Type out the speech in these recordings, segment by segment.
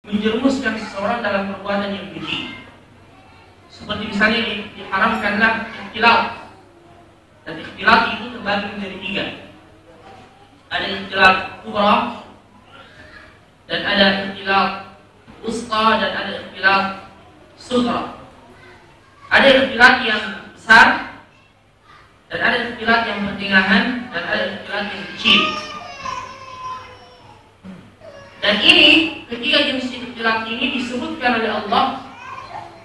menjerumuskan seseorang dalam perbuatan yang keji. Seperti misalnya diharamkanlah ikhtilat. Dan ikhtilat itu terbagi menjadi 3. Ada ikhtilat kubra, dan ada ikhtilat wusta, dan ada ikhtilat sughra. Ada ikhtilat yang besar, dan ada ikhtilat yang pertengahan, dan ada ikhtilat yang kecil. Dan ini, ketiga jenis ikhtilat ini disebutkan oleh Allah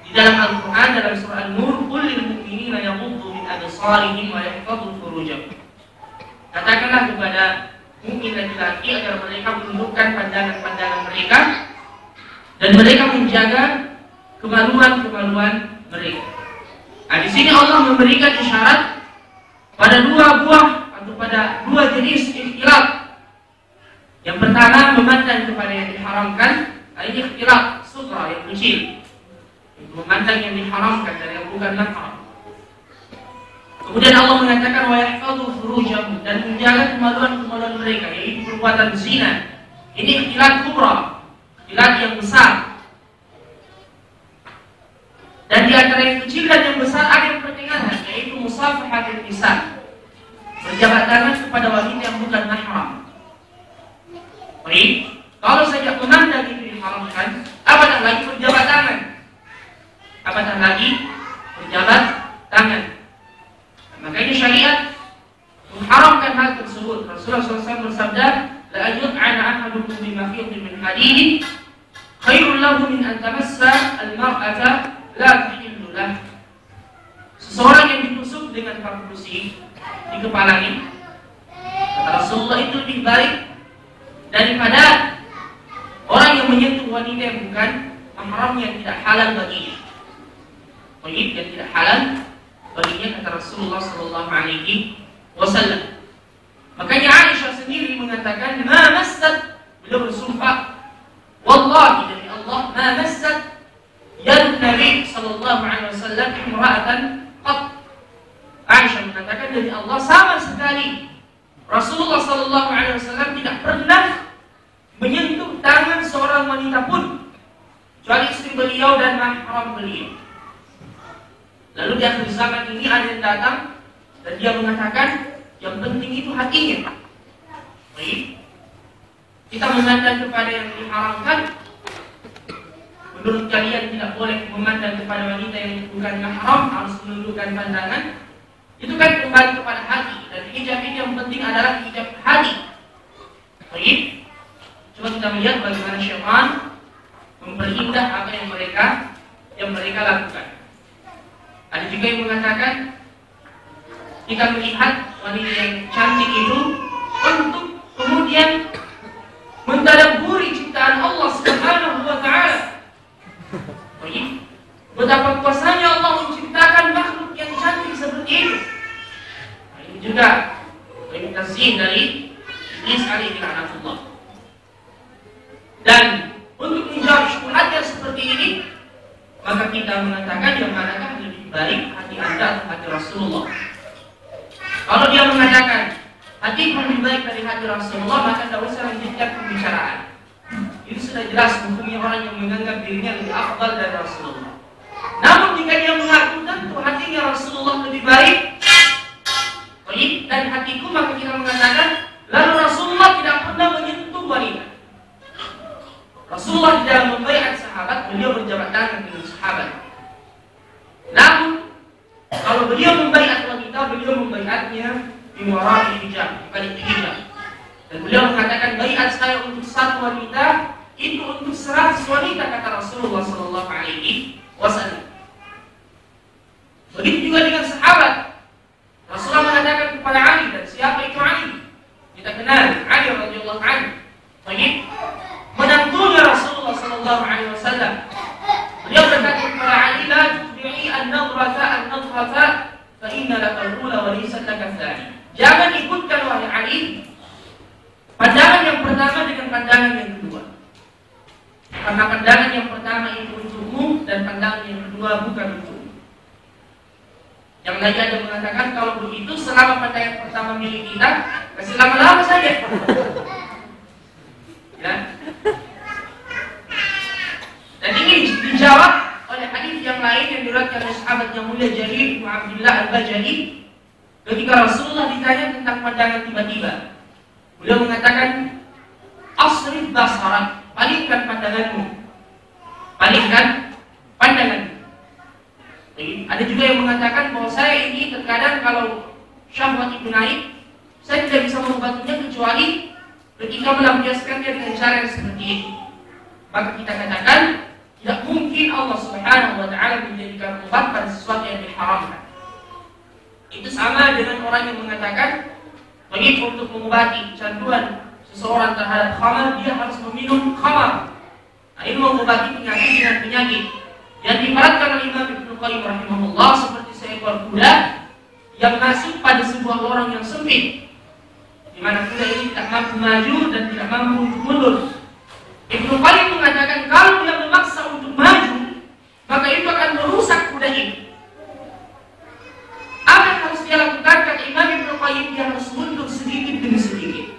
di dalam Al-Quran dalam surah An-Nur, "Qul lil mu'minina yaghuddu min absarihim wa yahfadhu furujahum." Katakanlah kepada mukmin laki-laki agar mereka menundukkan pandangan-pandangan mereka dan mereka menjaga kemaluan-kemaluan mereka. Nah, di sini Allah memberikan isyarat pada dua jenis ikhtilat. Yang pertama, memandang kepada yang diharamkan. Ini ikhtilat sughra, yang kecil. Memandang yang diharamkan dari yang bukan mahram. Kemudian Allah mengatakan wa yahfadhu furujahum, dan menjaga kemaluan-kemaluan mereka, yaitu perbuatan zina. Ini ikhtilat kubra, ikhtilat yang besar. Dan di antara yang kecil dan yang besar ada yang pertengahan, yaitu musafahatul nisa, berjabat tangan kepada wanita yang bukan mahram. Baik, kalau saja memandang itu diharamkan, apatah lagi berjabat tangan. Apatah lagi berjabat tangan. Makanya syariat mengharamkan hal tersebut. Rasulullah SAW bersabda, "La ayud'ana ahadukum bimakhitin min hadid, khairul lahu min an tamassa al-mar'ata la tahillu lah." Seseorang yang ditusuk dengan paku besi di kepalanya, kata Rasulullah, itu lebih baik daripada orang yang menyentuh wanita yang bukan mahram, yang tidak halal baginya. Baik, yang tidak halal baginya, kata Rasulullah SAW. Makanya Aisyah sendiri mengatakan, "Ma massat," beliau bersumpah, "Wallahi demi Allah, ma massat yad Nabi SAW imra'atan qat." Aisyah mengatakan, demi Allah, sama sekali Rasulullah SAW tidak pernah menyentuh tangan seorang wanita pun, kecuali istri beliau dan mahram beliau. Lalu di akhir zaman ini ada yang datang dan dia mengatakan yang penting itu hatinya. Baik, kita memandang kepada yang diharamkan. Menurut kalian tidak boleh memandang kepada wanita yang bukan mahram, harus menundukkan pandangan. Itu kan kembali kepada hati, dan hijab ini yang penting adalah hijab hati. Baik, coba kita melihat bagaimana syaitan memperindah apa yang mereka lakukan. Ada juga yang mengatakan kita melihat wanita yang cantik itu untuk kemudian mentadabburi ciptaan Allah Subhanahu wa Ta'ala. Betapa kuasanya Allah menciptakan makhluk yang cantik seperti itu. Nah, ini juga tazyin dari Iblis alaihi laknatullah. Dan untuk menjawab syubhat yang seperti ini, maka kita mengatakan yang manakah lebih baik, hati Anda atau hati Rasulullah? Kalau dia mengatakan hati lebih baik dari hati Rasulullah, maka tidak usah lanjutkan pembicaraan. Itu sudah jelas hukumnya orang yang menganggap dirinya lebih afdal dari Rasulullah. Namun jika dia mengaku tentu hatinya Rasulullah lebih baik dari hatiku, maka kita mengatakan lalu Rasulullah tidak pernah menyentuh wanita. Rasulullah di dalam membaiat sahabat, beliau berjabat tangan dengan sahabat. Namun kalau beliau membaiat wanita, beliau membaiatnya di wara'i hijab, di balik hijab. Dan beliau mengatakan baiat saya untuk satu wanita itu untuk 100 wanita, kata Rasulullah SAW. Begitu juga dengan sahabat. Rasulullah mengatakan kepada Ali, dan siapa itu Ali? Kita kenal Ali radhiyallahu anhu. Baik, menantunya Rasulullah SAW. Beliau berkata kepada Ali, la tutbi'i an-nadrata fa inna laka al-ula wa laysa laka al-thani. Jangan ikutkan wahai Ali pandangan yang pertama dengan pandangan yang kedua. Karena pandangan yang pertama itu untukmu dan pandangan yang kedua bukan untukmu. Yang lagi ada mengatakan kalau begitu selama pandangan pertama milik kita, kasih lama-lama saja. Ya. Dijawab oleh hadis yang lain yang diriwayatkan oleh sahabat yang mulia Jarir bin Abdullah Al-Bajali, ketika Rasulullah ditanya tentang pandangan tiba-tiba, beliau mengatakan, asrif basarak, palingkan pandanganmu, palingkan pandanganmu. Jadi, ada juga yang mengatakan bahwa saya ini terkadang kalau syahwat itu naik, saya tidak bisa mengobatinya kecuali ketika melampiaskannya dengan cara yang seperti ini. Maka kita katakan tidak mungkin Allah Subhanahu wa Ta'ala menjadikan obat pada sesuatu yang diharamkan. Itu sama dengan orang yang mengatakan bagi untuk mengobati kecanduan seseorang terhadap khamar, dia harus meminum khamar. Nah, ini mengobati penyakit dengan penyakit. Yang diibaratkan oleh Imam Ibnu Qayyim rahimahullah seperti seekor kuda yang masuk pada sebuah lorong yang sempit, di mana kuda ini tidak mampu maju dan tidak mampu mundur. Ibnu Qayyim mengatakan kalau dia memaksa untuk maju, maka itu akan merusak kuda ini. Apa yang harus dia lakukan? Kata Imam Ibnu Qayyim, dia harus mundur sedikit demi sedikit.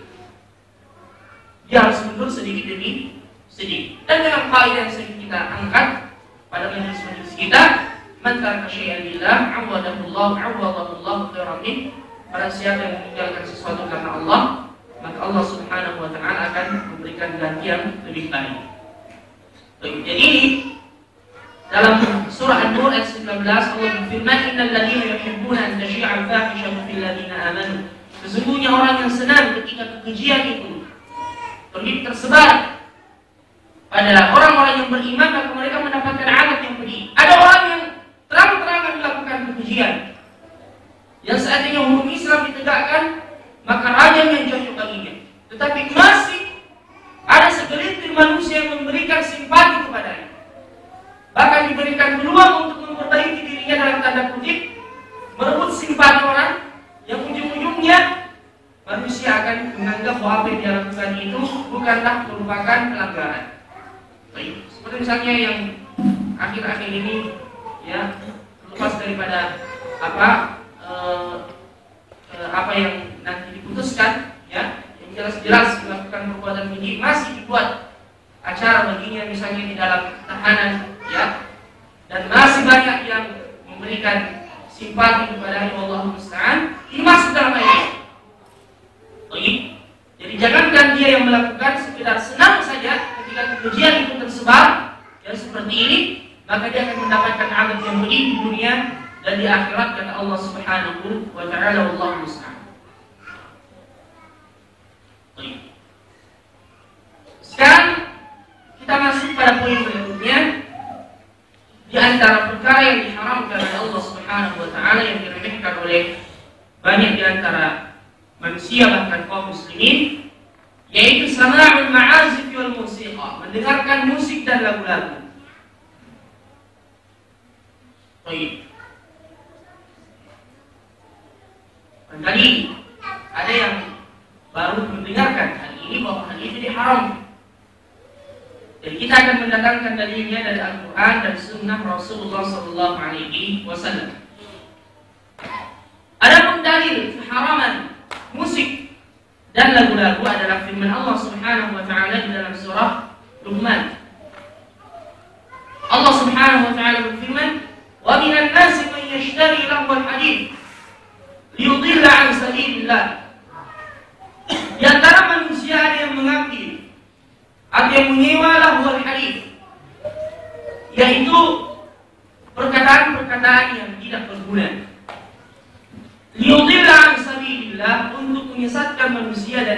Dia harus mundur sedikit demi sedikit. Dan dengan kaidah yang sering kita angkat pada majelis-majelis kita, man taraka syai'an lillah, awadahullah khairan min. Barang siapa yang meninggalkan sesuatu karena Allah, maka Allah Subhanahu wa Ta'ala akan memberikan ganti yang lebih baik. Jadi dalam surah An-Nur ayat 19 Allah berfirman, innal ladzina yuhibbuna an tashi'a al-fahishatu fil ladzina amanu. Sesungguhnya orang yang senang ketika kekejian itu tersebar pada orang-orang yang beriman, maka mereka mendapatkan azab yang pedih. Ada orang yang terang-terangan melakukan kekejian, yang seandainya hukum Islam ditegakkan, maka rajam yang jatuh baginya. Tetapi masih ada segelintir manusia yang memberikan simpati kepadanya, bahkan diberikan peluang untuk memperbaiki dirinya dalam tanda kutip, merebut simpati orang, yang ujung-ujungnya manusia akan menganggap bahwa apa yang dia lakukan itu bukanlah merupakan pelanggaran. Seperti misalnya yang akhir-akhir ini, ya, lepas daripada apa yang nanti diputuskan, ya, yang jelas-jelas melakukan perbuatan keji, masih dibuat acara baginya misalnya di dalam tahanan, ya, dan masih banyak yang memberikan simpati kepada Allah Musta'an. Ini masuk dalam ayat. Jadi jangankan dia yang melakukan, sekedar senang saja ketika kekejian itu tersebar, ya, seperti ini, maka dia akan mendapatkan azab yang pedih di dunia dan di akhirat, kata Allah Subhanahu wa Ta'ala. Wallahu musta'an. Sekarang kita masuk pada poin berikutnya. Di antara perkara yang diharamkan oleh Allah Subhanahu wa Ta'ala, yang diremehkan oleh banyak di antara manusia, bahkan kaum muslimin, yaitu sama'ul ma'azif wal musiqa, mendengarkan musik dan lagu-lagu. Tadi ada yang baru mendengarkan hal ini, bahwa hal ini diharam. Jadi kita akan mendatangkan dalilnya dari Al-Quran dan Sunnah Rasulullah Sallallahu Alaihi Wasallam. Adapun dalil keharaman musik dan lagu-lagu adalah firman Allah Subhanahu Wa Taala di dalam surah Luqman. Allah Subhanahu Wa Taala berfirman, "Wa minan nasi man yashtari lahwal hadits liyudilla an sabilillah." Di antara manusia ada yang mengambil, ada yang menyewa lahwal hadits, yaitu perkataan-perkataan yang tidak berguna, liyudilla an sabilillah, untuk menyesatkan manusia dari